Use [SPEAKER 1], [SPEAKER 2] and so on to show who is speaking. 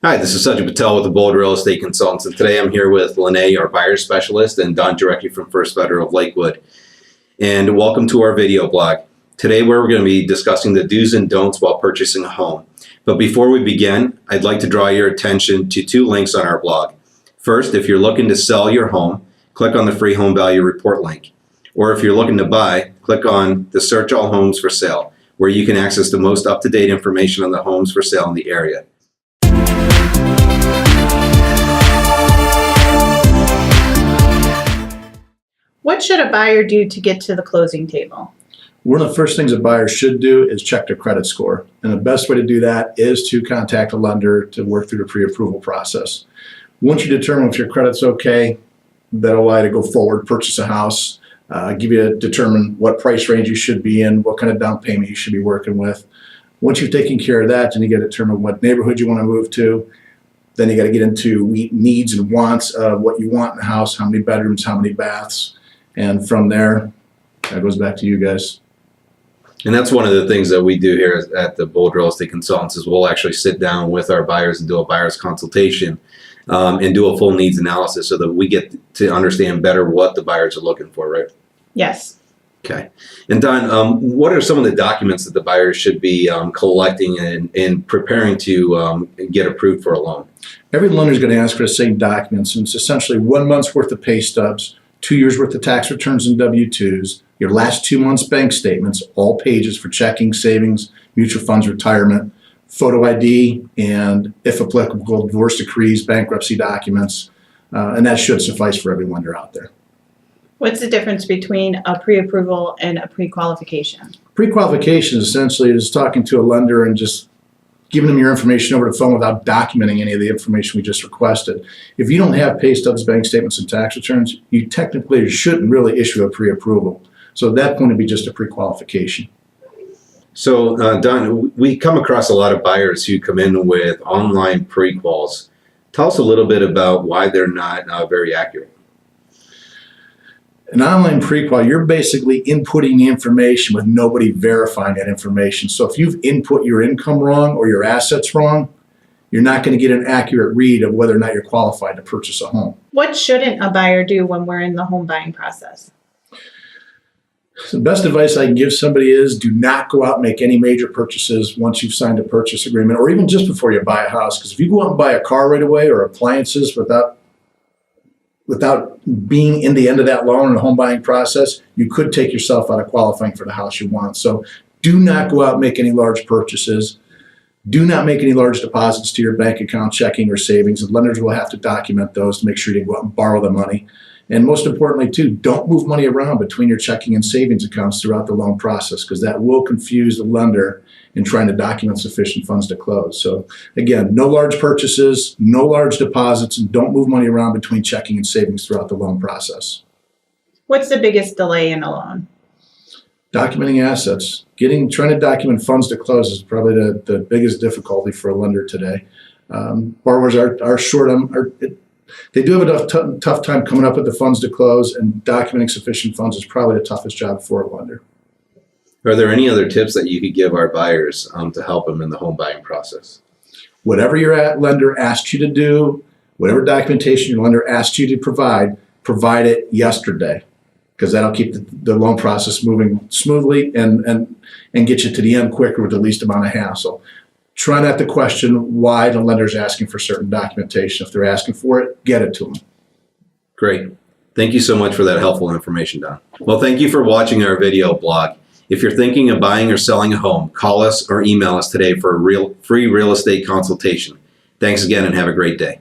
[SPEAKER 1] Hi, this is Sajag Patel with the Bold Real Estate Consultants, and today I'm here with Lene, our buyer specialist, and Don Jarecki from First Federal Lakewood. And welcome to our video blog. Today we're going to be discussing the do's and don'ts while purchasing a home. But before we begin, I'd like to draw your attention to two links on our blog. First, if you're looking to sell your home, click on the free home value report link. Or if you're looking to buy, click on the Search All Homes for Sale, where you can access the most up-to-date information on the homes for sale in the area.
[SPEAKER 2] What should a buyer do to get to the closing table?
[SPEAKER 3] One of the first things a buyer should do is check their credit score. And the best way to do that is to contact a lender to work through the pre-approval process. Once you determine if your credit's okay, that'll allow you to go forward, purchase a house, determine what price range you should be in, what kind of down payment you should be working with. Once you've taken care of that, then you got to determine what neighborhood you want to move to. Then you got to get into needs and wants of what you want in the house, how many bedrooms, how many baths. And from there, that goes back to you guys.
[SPEAKER 1] And that's one of the things that we do here at the Bold Real Estate Consultants is we'll actually sit down with our buyers and do a buyer's consultation and do a full needs analysis so that we get to understand better what the buyers are looking for, right?
[SPEAKER 2] Yes.
[SPEAKER 1] Okay. And Don, what are some of the documents that the buyers should be collecting and preparing to get approved for a loan?
[SPEAKER 3] Every lender is going to ask for the same documents, and it's essentially 1 month's worth of pay stubs, 2 years worth of tax returns and W-2s, your last 2 months bank statements, all pages for checking, savings, mutual funds, retirement, photo ID, and if applicable, divorce decrees, bankruptcy documents, and that should suffice for every lender out there.
[SPEAKER 2] What's the difference between a pre-approval and a pre-qualification?
[SPEAKER 3] Pre-qualification essentially is talking to a lender and just giving them your information over the phone without documenting any of the information we just requested. If you don't have pay stubs, bank statements, and tax returns, you technically shouldn't really issue a pre-approval. So at that point, it'd be just a pre-qualification.
[SPEAKER 1] So, Don, we come across a lot of buyers who come in with online pre-quals. Tell us a little bit about why they're not very accurate.
[SPEAKER 3] An online pre-qual, you're basically inputting the information with nobody verifying that information. So if you've input your income wrong or your assets wrong, you're not going to get an accurate read of whether or not you're qualified to purchase a home.
[SPEAKER 2] What shouldn't a buyer do when we're in the home buying process?
[SPEAKER 3] So the best advice I can give somebody is do not go out and make any major purchases once you've signed a purchase agreement or even just before you buy a house. Because if you go out and buy a car right away or appliances without being in the end of that loan in the home buying process, you could take yourself out of qualifying for the house you want. So do not go out and make any large purchases. Do not make any large deposits to your bank account, checking, or savings. The lenders will have to document those to make sure you didn't go out and borrow the money. And most importantly, too, don't move money around between your checking and savings accounts throughout the loan process, because that will confuse the lender in trying to document sufficient funds to close. So again, no large purchases, no large deposits, and don't move money around between checking and savings throughout the loan process.
[SPEAKER 2] What's the biggest delay in a loan?
[SPEAKER 3] Documenting assets. Trying to document funds to close is probably the biggest difficulty for a lender today. Borrowers are short on, they do have a tough time coming up with the funds to close, and documenting sufficient funds is probably the toughest job for a lender.
[SPEAKER 1] Are there any other tips that you could give our buyers to help them in the home buying process?
[SPEAKER 3] Whatever your lender asks you to do, whatever documentation your lender asks you to provide it yesterday, because that'll keep the loan process moving smoothly and get you to the end quicker with the least amount of hassle. Try not to question why the lender's asking for certain documentation. If they're asking for it, get it to them.
[SPEAKER 1] Great. Thank you so much for that helpful information, Don. Well, thank you for watching our video blog. If you're thinking of buying or selling a home, call us or email us today for a free real estate consultation. Thanks again and have a great day.